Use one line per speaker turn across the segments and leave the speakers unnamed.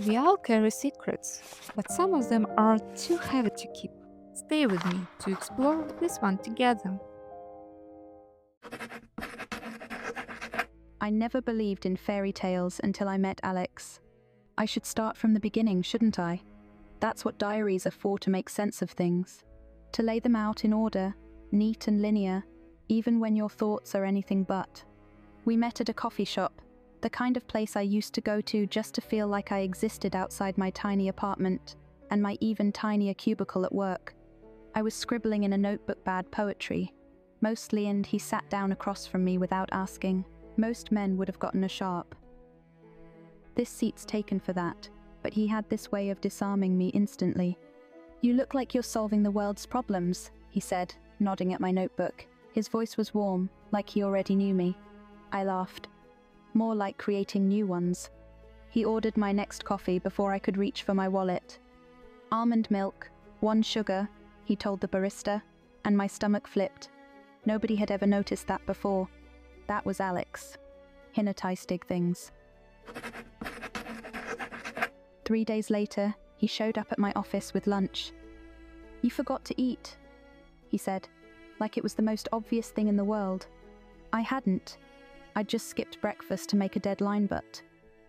We all carry secrets, but some of them are too heavy to keep. Stay with me to explore this one together.
I never believed in fairy tales until I met Alex. I should start from the beginning, shouldn't I? That's what diaries are for, to make sense of things. To lay them out in order, neat and linear, even when your thoughts are anything but. We met at a coffee shop, the kind of place I used to go to just to feel like I existed outside my tiny apartment and my even tinier cubicle at work. I was scribbling in a notebook bad poetry, mostly, and he sat down across from me without asking. Most men would have gotten a sharp. This seat's taken for that, but he had this way of disarming me instantly. "You look like you're solving the world's problems," he said, nodding at my notebook. His voice was warm, like he already knew me. I laughed. More like creating new ones. He ordered my next coffee before I could reach for my wallet. "Almond milk, 1 sugar," he told the barista, and my stomach flipped. Nobody had ever noticed that before. That was Alex. Hypnotistic things. 3 days later, he showed up at my office with lunch. "You forgot to eat," he said, like it was the most obvious thing in the world. I hadn't. I'd just skipped breakfast to make a deadline, but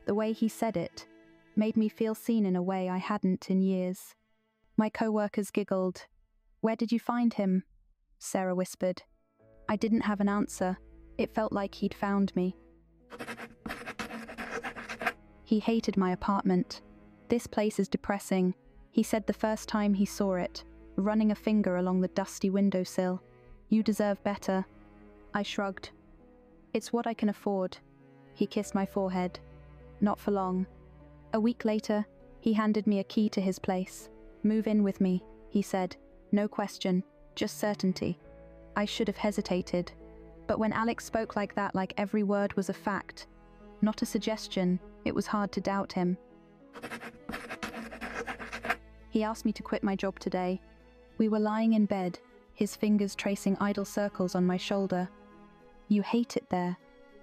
the way he said it made me feel seen in a way I hadn't in years. My co-workers giggled. "Where did you find him?" Sarah whispered. I didn't have an answer. It felt like he'd found me. He hated my apartment. "This place is depressing," he said the first time he saw it, running a finger along the dusty windowsill. "You deserve better." I shrugged. "It's what I can afford." He kissed my forehead. Not for long. A week later, he handed me a key to his place. "Move in with me," he said. No question, just certainty. I should have hesitated. But when Alex spoke like that, like every word was a fact, not a suggestion, it was hard to doubt him. He asked me to quit my job today. We were lying in bed, his fingers tracing idle circles on my shoulder. "You hate it there,"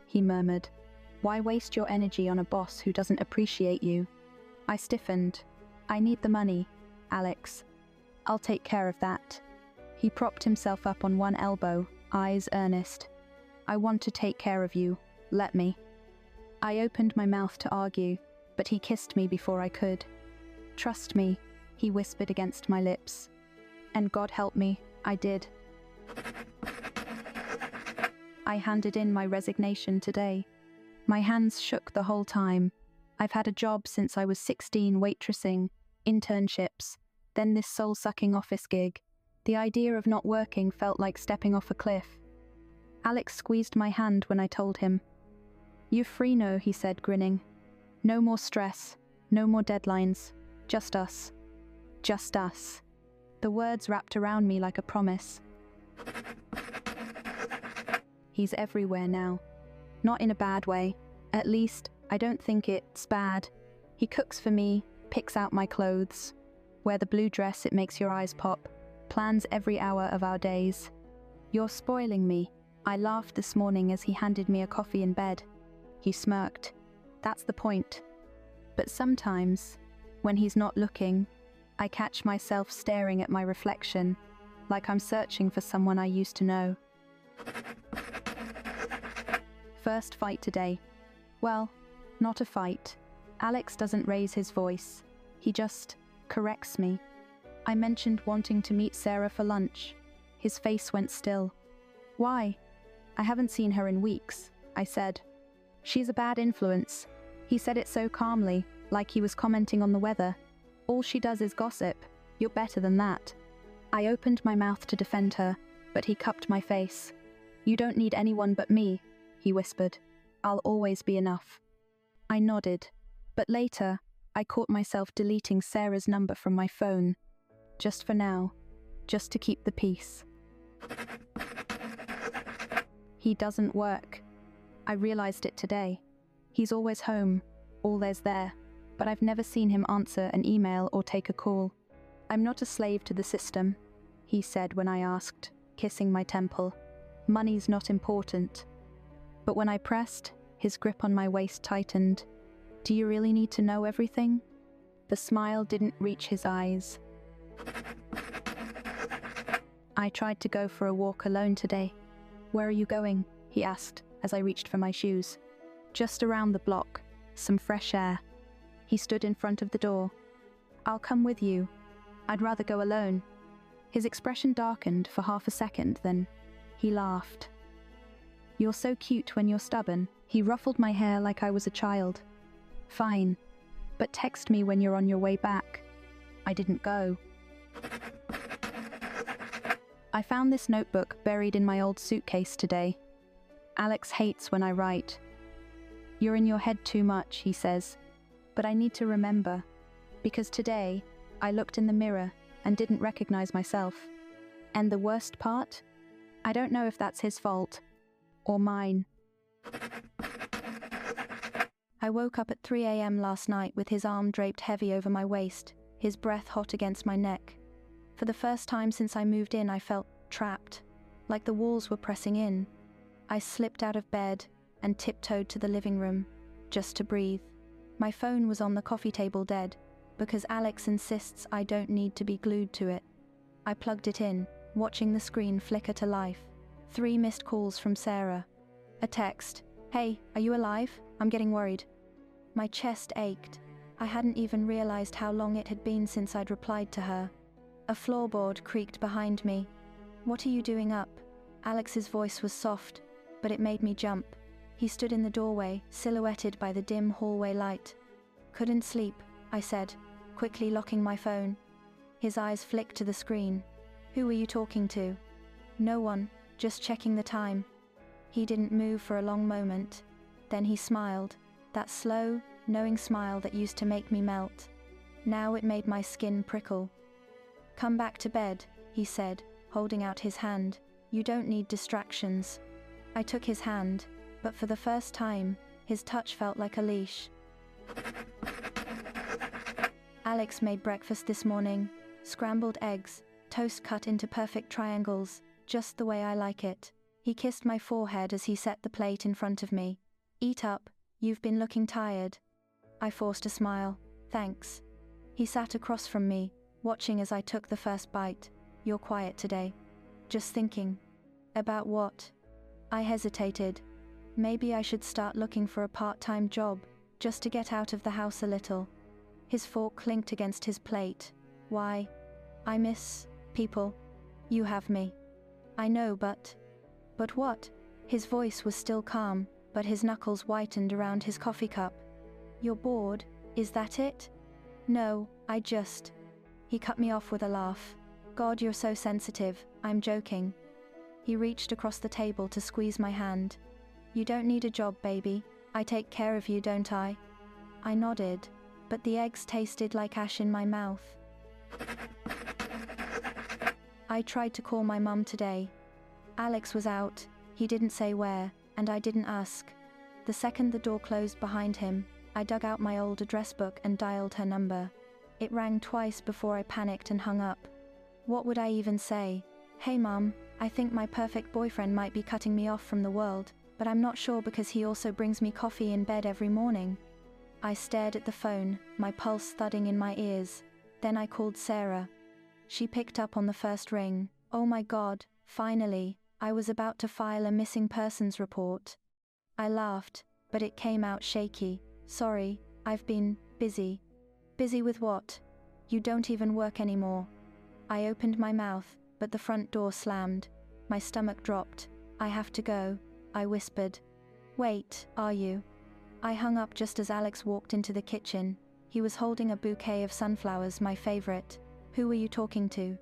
he murmured. "Why waste your energy on a boss who doesn't appreciate you?" I stiffened. "I need the money, Alex. I'll take care of that." He propped himself up on one elbow, eyes earnest. "I want to take care of you. Let me." I opened my mouth to argue, but he kissed me before I could. "Trust me," he whispered against my lips. And God help me, I did. I handed in my resignation today. My hands shook the whole time. I've had a job since I was 16, waitressing, internships, then this soul-sucking office gig. The idea of not working felt like stepping off a cliff. Alex squeezed my hand when I told him. "You're free now," he said, grinning. "No more stress, no more deadlines, just us. Just us." The words wrapped around me like a promise. He's everywhere now. Not in a bad way. At least, I don't think it's bad. He cooks for me, picks out my clothes. Wear the blue dress, it makes your eyes pop. Plans every hour of our days. "You're spoiling me," I laughed this morning as he handed me a coffee in bed. He smirked. "That's the point." But sometimes, when he's not looking, I catch myself staring at my reflection, like I'm searching for someone I used to know. First fight today. Well, not a fight. Alex doesn't raise his voice. He just corrects me. I mentioned wanting to meet Sarah for lunch. His face went still. "Why?" "I haven't seen her in weeks," I said. "She's a bad influence." He said it so calmly, like he was commenting on the weather. "All she does is gossip. You're better than that." I opened my mouth to defend her, but he cupped my face. "You don't need anyone but me," he whispered. "I'll always be enough." I nodded, but later, I caught myself deleting Sarah's number from my phone. Just for now, just to keep the peace. He doesn't work. I realized it today. He's always home, always there, but I've never seen him answer an email or take a call. "I'm not a slave to the system," he said when I asked, kissing my temple. "Money's not important." But when I pressed, his grip on my waist tightened. "Do you really need to know everything?" The smile didn't reach his eyes. I tried to go for a walk alone today. Where are you going? He asked as I reached for my shoes. Just around the block, some fresh air. He stood in front of the door. I'll come with you. I'd rather go alone. His expression darkened for half a second, then he laughed. You're so cute when you're stubborn. He ruffled my hair like I was a child. Fine, but text me when you're on your way back. I didn't go. I found this notebook buried in my old suitcase today. Alex hates when I write. You're in your head too much, he says. But I need to remember, because today I looked in the mirror and didn't recognize myself. And the worst part? I don't know if that's his fault or mine. I woke up at 3 a.m. last night with his arm draped heavy over my waist, his breath hot against my neck. For the first time since I moved in, I felt trapped, like the walls were pressing in. I slipped out of bed and tiptoed to the living room, just to breathe. My phone was on the coffee table dead, because Alex insists I don't need to be glued to it. I plugged it in, watching the screen flicker to life. 3 missed calls from Sarah. A text, "Hey, are you alive? I'm getting worried." My chest ached. I hadn't even realized how long it had been since I'd replied to her. A floorboard creaked behind me. "What are you doing up?" Alex's voice was soft, but it made me jump. He stood in the doorway, silhouetted by the dim hallway light. "Couldn't sleep," I said, quickly locking my phone. His eyes flicked to the screen. "Who were you talking to?" "No one, just checking the time." He didn't move for a long moment. Then he smiled, that slow, knowing smile that used to make me melt. Now it made my skin prickle. "Come back to bed," he said, holding out his hand. "You don't need distractions." I took his hand, but for the first time, his touch felt like a leash. Alex made breakfast this morning. Scrambled eggs, toast cut into perfect triangles, just the way I like it. He kissed my forehead as he set the plate in front of me. "Eat up, you've been looking tired." I forced a smile. "Thanks." He sat across from me, watching as I took the first bite. "You're quiet today." "Just thinking." "About what?" I hesitated. Maybe I should start looking for a part-time job, just to get out of the house a little. His fork clinked against his plate. "Why?" "I miss people. You have me." "I know, but..." "But what?" His voice was still calm, but his knuckles whitened around his coffee cup. "You're bored, is that it?" "No, I just..." He cut me off with a laugh. "God, you're so sensitive, I'm joking." He reached across the table to squeeze my hand. "You don't need a job, baby. I take care of you, don't I?" I nodded, but the eggs tasted like ash in my mouth. I tried to call my mum today. Alex was out, he didn't say where, and I didn't ask. The second the door closed behind him, I dug out my old address book and dialed her number. It rang twice before I panicked and hung up. What would I even say? "Hey Mum, I think my perfect boyfriend might be cutting me off from the world, but I'm not sure because he also brings me coffee in bed every morning." I stared at the phone, my pulse thudding in my ears. Then I called Sarah. She picked up on the first ring. Oh my God, finally, I was about to file a missing persons report. I laughed, but it came out shaky. "Sorry, I've been busy." "Busy with what? You don't even work anymore." I opened my mouth, but the front door slammed. My stomach dropped. "I have to go," I whispered. "Wait, are you?" I hung up just as Alex walked into the kitchen. He was holding a bouquet of sunflowers, my favorite. "Who were you talking to?"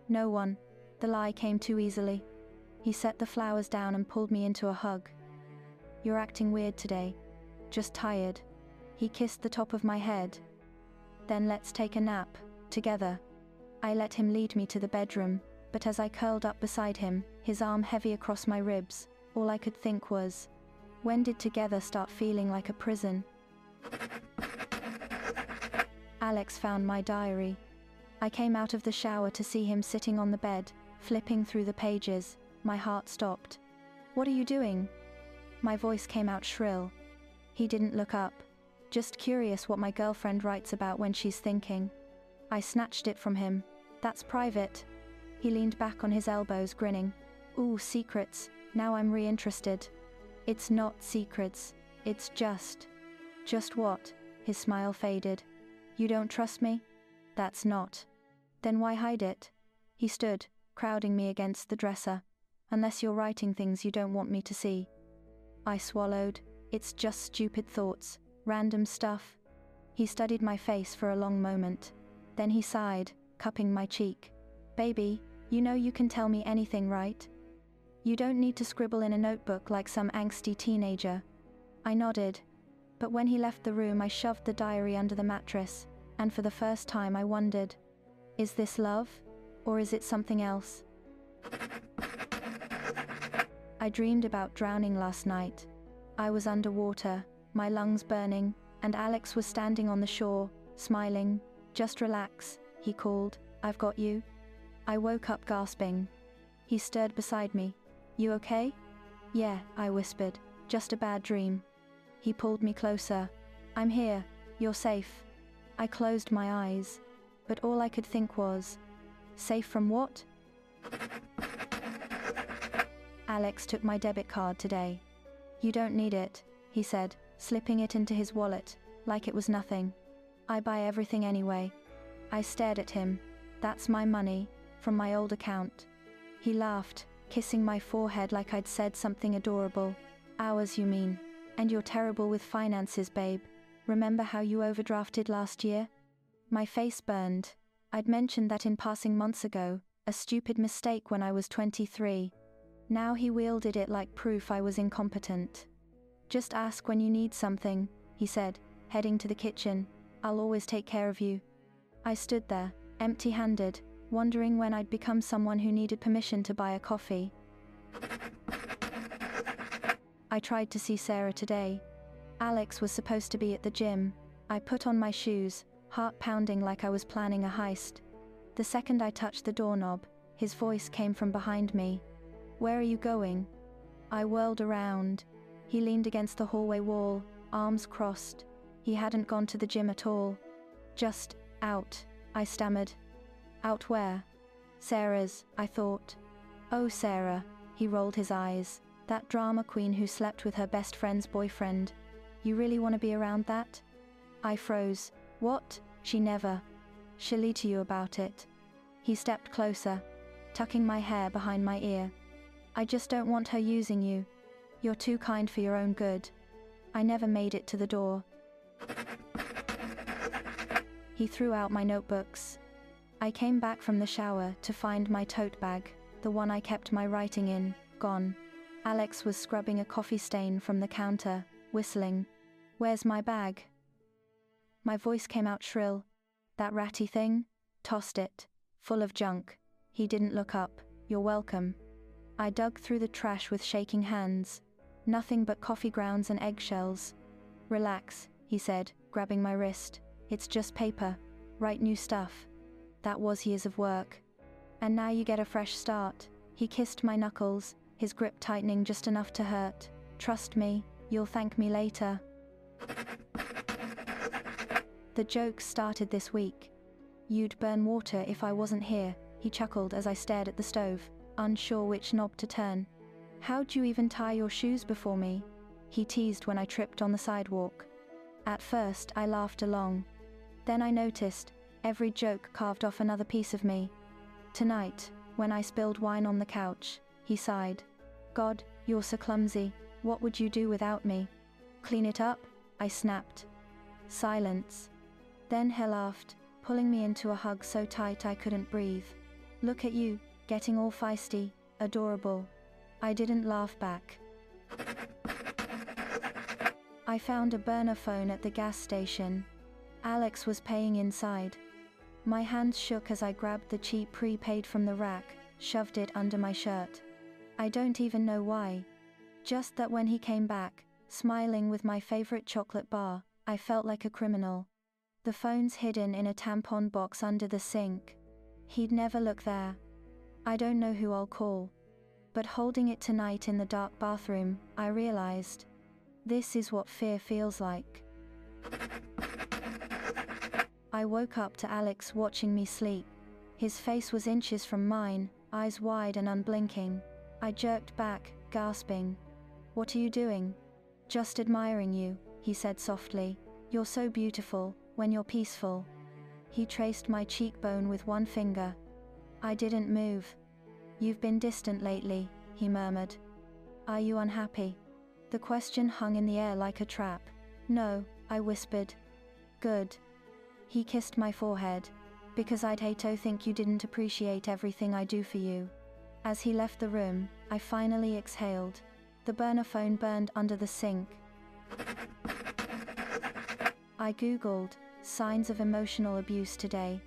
"No one." The lie came too easily. He set the flowers down and pulled me into a hug. "You're acting weird today." "Just tired." He kissed the top of my head. "Then let's take a nap, together." I let him lead me to the bedroom, but as I curled up beside him, his arm heavy across my ribs, all I could think was, when did together start feeling like a prison? Alex found my diary. I came out of the shower to see him sitting on the bed, flipping through the pages. My heart stopped. "What are you doing?" My voice came out shrill. He didn't look up. Just curious what my girlfriend writes about when she's thinking. I snatched it from him. That's private. He leaned back on his elbows, grinning. Ooh, secrets. Now I'm re-interested. It's not secrets. It's just. Just what? His smile faded. You don't trust me? That's not. Then why hide it? He stood, crowding me against the dresser. Unless you're writing things you don't want me to see. I swallowed. It's just stupid thoughts. Random stuff. He studied my face for a long moment. Then he sighed, cupping my cheek. Baby, you know you can tell me anything, right? You don't need to scribble in a notebook like some angsty teenager. I nodded. But when he left the room I shoved the diary under the mattress, and for the first time I wondered, is this love? Or is it something else? I dreamed about drowning last night. I was underwater, my lungs burning, and Alex was standing on the shore, smiling. Just relax, he called. I've got you. I woke up gasping. He stirred beside me. You okay? Yeah, I whispered. Just a bad dream. He pulled me closer. I'm here. You're safe. I closed my eyes, but all I could think was, safe from what? Alex took my debit card today. You don't need it, he said, slipping it into his wallet, like it was nothing. I buy everything anyway. I stared at him. That's my money, from my old account. He laughed, kissing my forehead like I'd said something adorable. Ours, you mean? And you're terrible with finances, babe. Remember how you overdrafted last year? My face burned. I'd mentioned that in passing months ago, a stupid mistake when I was 23. Now he wielded it like proof I was incompetent. Just ask when you need something, he said, heading to the kitchen. I'll always take care of you. I stood there, empty-handed, wondering when I'd become someone who needed permission to buy a coffee. I tried to see Sarah today. Alex was supposed to be at the gym. I put on my shoes, heart pounding like I was planning a heist. The second I touched the doorknob, his voice came from behind me. Where are you going? I whirled around. He leaned against the hallway wall, arms crossed. He hadn't gone to the gym at all. Just out, I stammered. Out where? Sarah's, I thought. Oh, Sarah, he rolled his eyes. That drama queen who slept with her best friend's boyfriend. You really want to be around that? I froze. What? She never. She'll lie to you about it. He stepped closer, tucking my hair behind my ear. I just don't want her using you. You're too kind for your own good. I never made it to the door. He threw out my notebooks. I came back from the shower to find my tote bag, the one I kept my writing in, gone. Alex was scrubbing a coffee stain from the counter, whistling. Where's my bag? My voice came out shrill. That ratty thing? Tossed it. Full of junk. He didn't look up. You're welcome. I dug through the trash with shaking hands. Nothing but coffee grounds and eggshells. Relax, he said, grabbing my wrist. It's just paper. Write new stuff. That was years of work. And now you get a fresh start. He kissed my knuckles, his grip tightening just enough to hurt. Trust me, you'll thank me later. The jokes started this week. You'd burn water if I wasn't here, he chuckled as I stared at the stove, unsure which knob to turn. How'd you even tie your shoes before me? He teased when I tripped on the sidewalk. At first, I laughed along. Then I noticed, every joke carved off another piece of me. Tonight, when I spilled wine on the couch, he sighed. God, you're so clumsy. What would you do without me? Clean it up? I snapped. Silence. Then he laughed, pulling me into a hug so tight I couldn't breathe. Look at you, getting all feisty, adorable. I didn't laugh back. I found a burner phone at the gas station. Alex was paying inside. My hands shook as I grabbed the cheap prepaid from the rack, shoved it under my shirt. I don't even know why. Just that when he came back, smiling with my favorite chocolate bar, I felt like a criminal. The phone's hidden in a tampon box under the sink. He'd never look there. I don't know who I'll call. But holding it tonight in the dark bathroom, I realized, this is what fear feels like.
I woke up to Alex watching me sleep. His face was inches from mine, eyes wide and unblinking. I jerked back, gasping. "What are you doing?" "Just admiring you," he said softly. "You're so beautiful, when you're peaceful." He traced my cheekbone with one finger. I didn't move. "You've been distant lately," he murmured. "Are you unhappy?" The question hung in the air like a trap. "No," I whispered. "Good." He kissed my forehead. "Because I'd hate to think you didn't appreciate everything I do for you." As he left the room, I finally exhaled. The burner phone burned under the sink. I googled signs of emotional abuse today.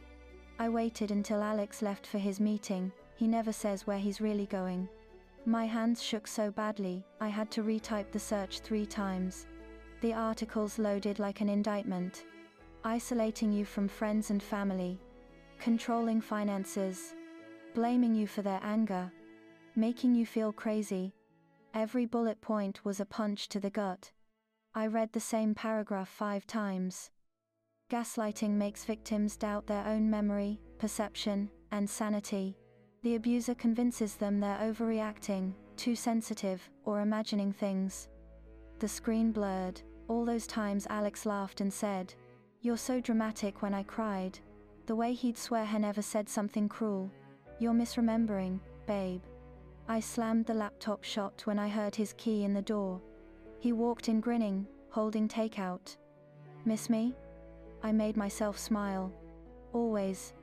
I waited until Alex left for his meeting. He never says where he's really going. My hands shook so badly, I had to retype the search 3 times. The articles loaded like an indictment. Isolating you from friends and family. Controlling finances. Blaming you for their anger. Making you feel crazy. Every bullet point was a punch to the gut. I read the same paragraph 5 times. Gaslighting makes victims doubt their own memory, perception, and sanity. The abuser convinces them they're overreacting, too sensitive, or imagining things. The screen blurred. All those times Alex laughed and said, "You're so dramatic," when I cried. The way he'd swear he never said something cruel. "You're misremembering, babe." I slammed the laptop shut when I heard his key in the door. He walked in grinning, holding takeout. "Miss me?" I made myself smile. "Always."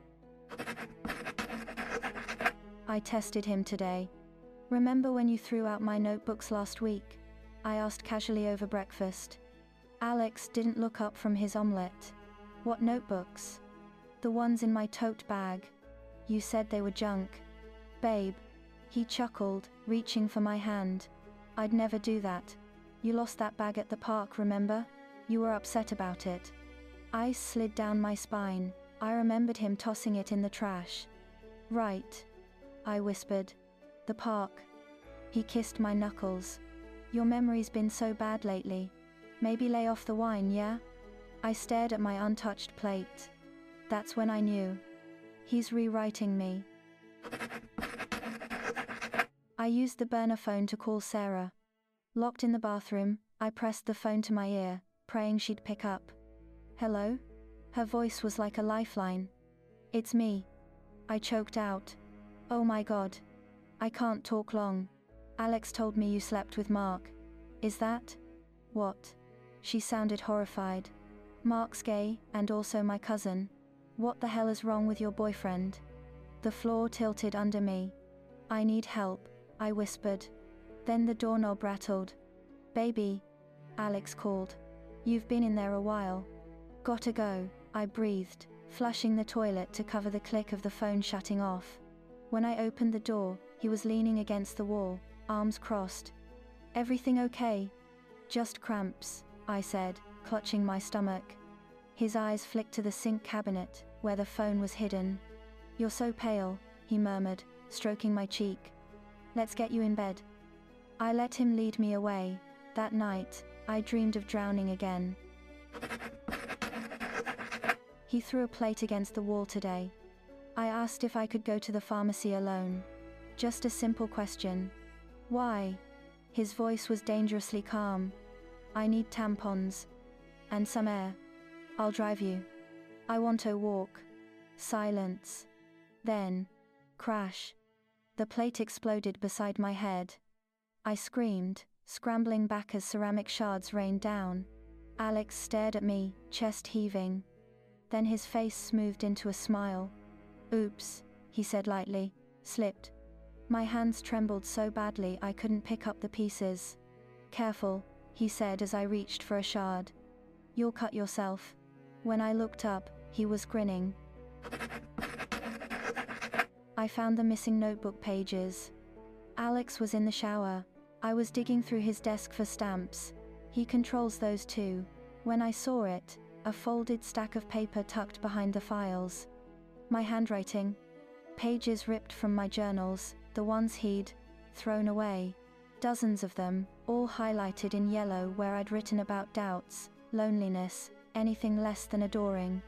I tested him today. "Remember when you threw out my notebooks last week?" I asked casually over breakfast. Alex didn't look up from his omelette. "What notebooks?" "The ones in my tote bag. You said they were junk." "Babe." He chuckled, reaching for my hand. "I'd never do that. You lost that bag at the park, remember? You were upset about it." Ice slid down my spine. I remembered him tossing it in the trash. "Right," I whispered. "The park." He kissed my knuckles. "Your memory's been so bad lately. Maybe lay off the wine, yeah?" I stared at my untouched plate. That's when I knew. He's rewriting me. I used the burner phone to call Sarah. Locked in the bathroom, I pressed the phone to my ear, praying she'd pick up. "Hello?" Her voice was like a lifeline. "It's me." I choked out. "Oh my God. I can't talk long. Alex told me you slept with Mark. Is that?" "What?" She sounded horrified. "Mark's gay, and also my cousin. What the hell is wrong with your boyfriend?" The floor tilted under me. "I need help," I whispered. Then the doorknob rattled. "Baby," Alex called. "You've been in there a while." "Gotta go," I breathed, flushing the toilet to cover the click of the phone shutting off. When I opened the door, he was leaning against the wall, arms crossed. "Everything okay?" "Just cramps," I said, clutching my stomach. His eyes flicked to the sink cabinet, where the phone was hidden. "You're so pale," he murmured, stroking my cheek. "Let's get you in bed." I let him lead me away. That night, I dreamed of drowning again. He threw a plate against the wall today. I asked if I could go to the pharmacy alone. Just a simple question. "Why?" His voice was dangerously calm. "I need tampons. And some air. I'll drive you." "I want to walk." Silence. Then, crash. The plate exploded beside my head. I screamed, scrambling back as ceramic shards rained down. Alex stared at me, chest heaving. Then his face smoothed into a smile. "Oops," he said lightly. "Slipped." My hands trembled so badly I couldn't pick up the pieces. "Careful," he said as I reached for a shard. "You'll cut yourself." When I looked up, he was grinning. I found the missing notebook pages. Alex was in the shower. I was digging through his desk for stamps. He controls those too. When I saw it, a folded stack of paper tucked behind the files. My handwriting. Pages ripped from my journals, the ones he'd thrown away. Dozens of them, all highlighted in yellow where I'd written about doubts, loneliness, anything less than adoring.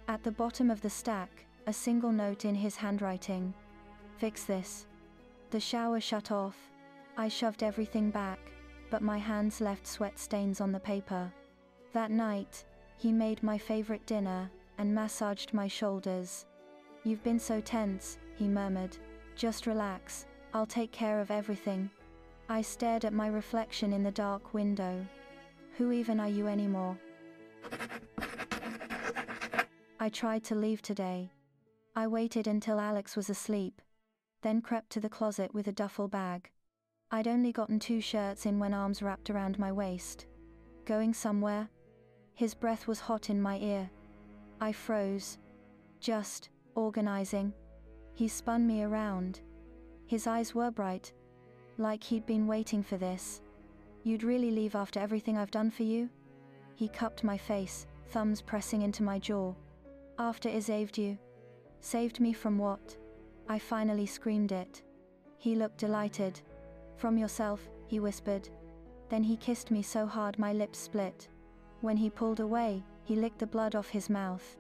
At the bottom of the stack, a single note in his handwriting. Fix this. The shower shut off. I shoved everything back, but my hands left sweat stains on the paper. That night, he made my favorite dinner and massaged my shoulders. You've been so tense, he murmured. Just relax, I'll take care of everything. I stared at my reflection in the dark window. Who even are you anymore? I tried to leave today. I waited until Alex was asleep, then crept to the closet with a duffel bag. I'd only gotten 2 shirts in when arms wrapped around my waist. Going somewhere? His breath was hot in my ear. I froze. Just organizing. He spun me around. His eyes were bright, like he'd been waiting for this. You'd really leave after everything I've done for you? He cupped my face, thumbs pressing into my jaw. After I saved you. Saved me from what? I finally screamed it. He looked delighted. From yourself, he whispered. Then he kissed me so hard my lips split. When he pulled away, he licked the blood off his mouth.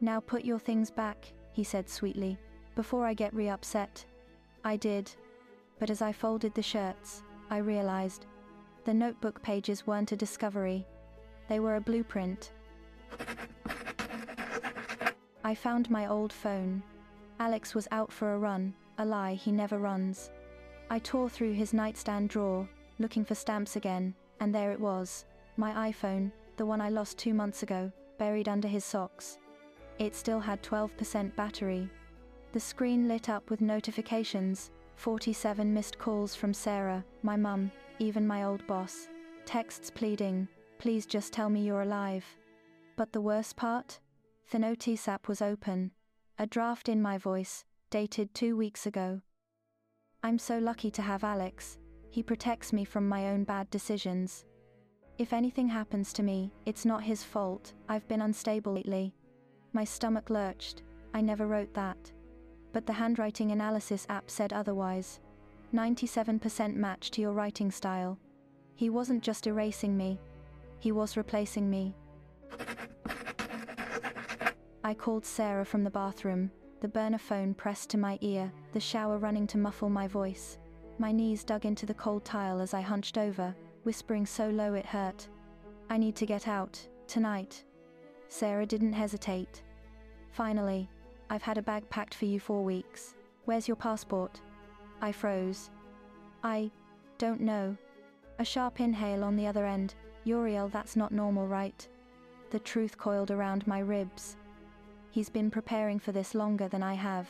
Now put your things back, he said sweetly, before I get re-upset. I did. But as I folded the shirts, I realized the notebook pages weren't a discovery. They were a blueprint. I found my old phone. Alex was out for a run, a lie, he never runs. I tore through his nightstand drawer, looking for stamps again, and there it was, my iPhone, the one I lost 2 months ago, buried under his socks. It still had 12% battery. The screen lit up with notifications, 47 missed calls from Sarah, my mum, even my old boss. Texts pleading, please just tell me you're alive. But the worst part? The notice app was open. A draft in my voice, dated 2 weeks ago. I'm so lucky to have Alex. He protects me from my own bad decisions. If anything happens to me, it's not his fault. I've been unstable lately. My stomach lurched. I never wrote that. But the handwriting analysis app said otherwise. 97% match to your writing style. He wasn't just erasing me. He was replacing me. I called Sarah from the bathroom, the burner phone pressed to my ear, the shower running to muffle my voice. My knees dug into the cold tile as I hunched over, whispering so low it hurt. I need to get out, tonight. Sarah didn't hesitate. Finally, I've had a bag packed for you 4 weeks. Where's your passport? I froze. I don't know. A sharp inhale on the other end. Uriel, that's not normal, right? The truth coiled around my ribs. He's been preparing for this longer than I have.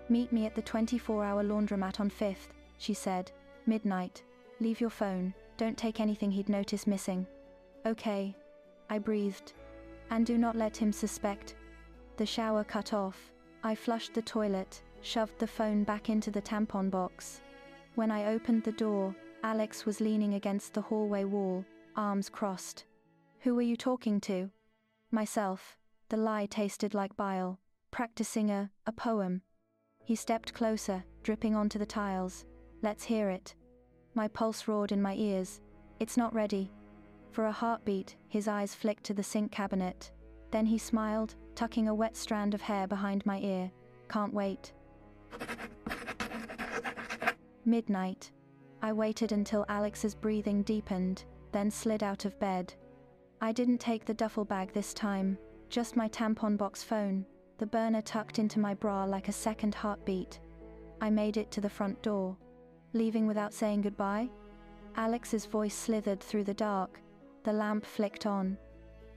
Meet me at the 24-hour laundromat on 5th, she said. Midnight. Leave your phone. Don't take anything he'd notice missing. Okay. I breathed. And do not let him suspect. The shower cut off. I flushed the toilet, shoved the phone back into the tampon box. When I opened the door, Alex was leaning against the hallway wall, arms crossed. Who were you talking to? Myself. The lie tasted like bile. Practicing a poem. He stepped closer, dripping onto the tiles. Let's hear it. My pulse roared in my ears. It's not ready. For a heartbeat, his eyes flicked to the sink cabinet. Then he smiled, tucking a wet strand of hair behind my ear. Can't wait. Midnight. I waited until Alex's breathing deepened, then slid out of bed. I didn't take the duffel bag this time. Just my tampon box phone, the burner tucked into my bra like a second heartbeat. I made it to the front door. Leaving without saying goodbye? Alex's voice slithered through the dark. The lamp flicked on.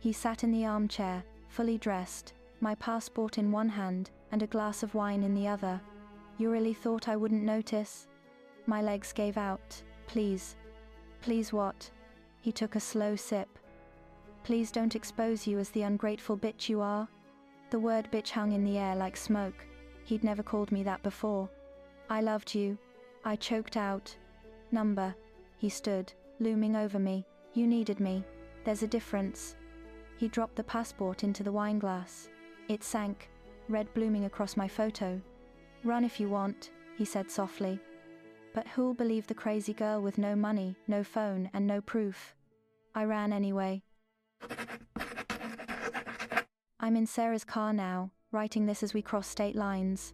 He sat in the armchair, fully dressed, my passport in one hand and a glass of wine in the other. You really thought I wouldn't notice? My legs gave out. Please. Please what? He took a slow sip. Please don't expose you as the ungrateful bitch you are. The word bitch hung in the air like smoke. He'd never called me that before. I loved you. I choked out. Number. He stood, looming over me. You needed me. There's a difference. He dropped the passport into the wine glass. It sank, red blooming across my photo. Run if you want, he said softly. But who'll believe the crazy girl with no money, no phone, and no proof? I ran anyway. I I'm in Sarah's car now, writing this as we cross state lines.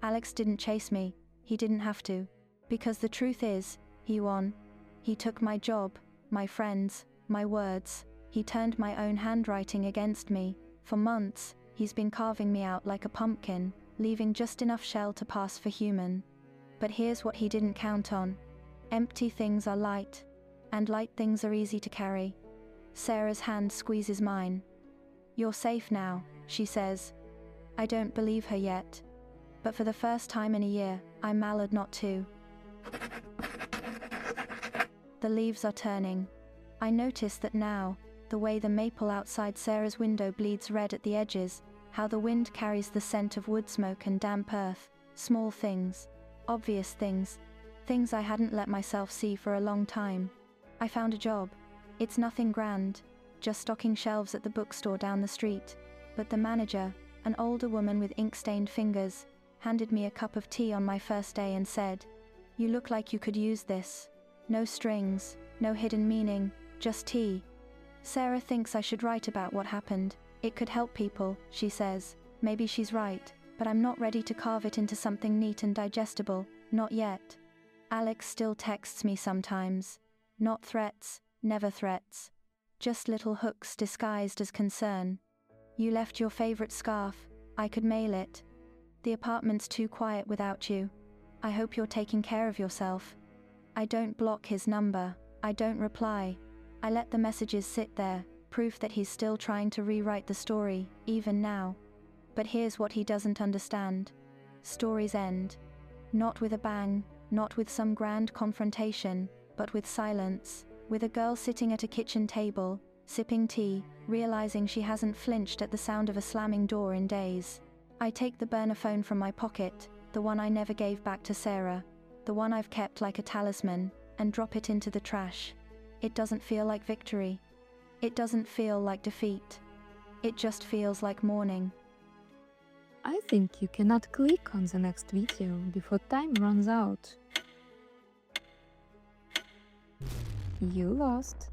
Alex didn't chase me, he didn't have to. Because the truth is, he won. He took my job, my friends, my words. He turned my own handwriting against me. For months, he's been carving me out like a pumpkin, leaving just enough shell to pass for human. But here's what he didn't count on. Empty things are light, and light things are easy to carry. Sarah's hand squeezes mine. You're safe now, she says. I don't believe her yet. But for the first time in a year, I'm mallard not to. The leaves are turning. I notice that now, the way the maple outside Sarah's window bleeds red at the edges, how the wind carries the scent of wood smoke and damp earth, small things, obvious things, things I hadn't let myself see for a long time. I found a job. It's nothing grand, just stocking shelves at the bookstore down the street. But the manager, an older woman with ink-stained fingers, handed me a cup of tea on my first day and said, "You look like you could use this. No strings, no hidden meaning, just tea. Sarah thinks I should write about what happened. It could help people," she says. Maybe she's right, but I'm not ready to carve it into something neat and digestible, not yet. Alex still texts me sometimes. Not threats, never threats. Just little hooks disguised as concern. "You left your favorite scarf, I could mail it. The apartment's too quiet without you. I hope you're taking care of yourself." I don't block his number, I don't reply. I let the messages sit there, proof that he's still trying to rewrite the story, even now. But here's what he doesn't understand. Stories end. Not with a bang, not with some grand confrontation, but with silence, with a girl sitting at a kitchen table, sipping tea, realizing she hasn't flinched at the sound of a slamming door in days. I take the burner phone from my pocket, the one I never gave back to Sarah, the one I've kept like a talisman, and drop it into the trash. It doesn't feel like victory. It doesn't feel like defeat. It just feels like mourning.
I think you cannot click on the next video before time runs out. You lost.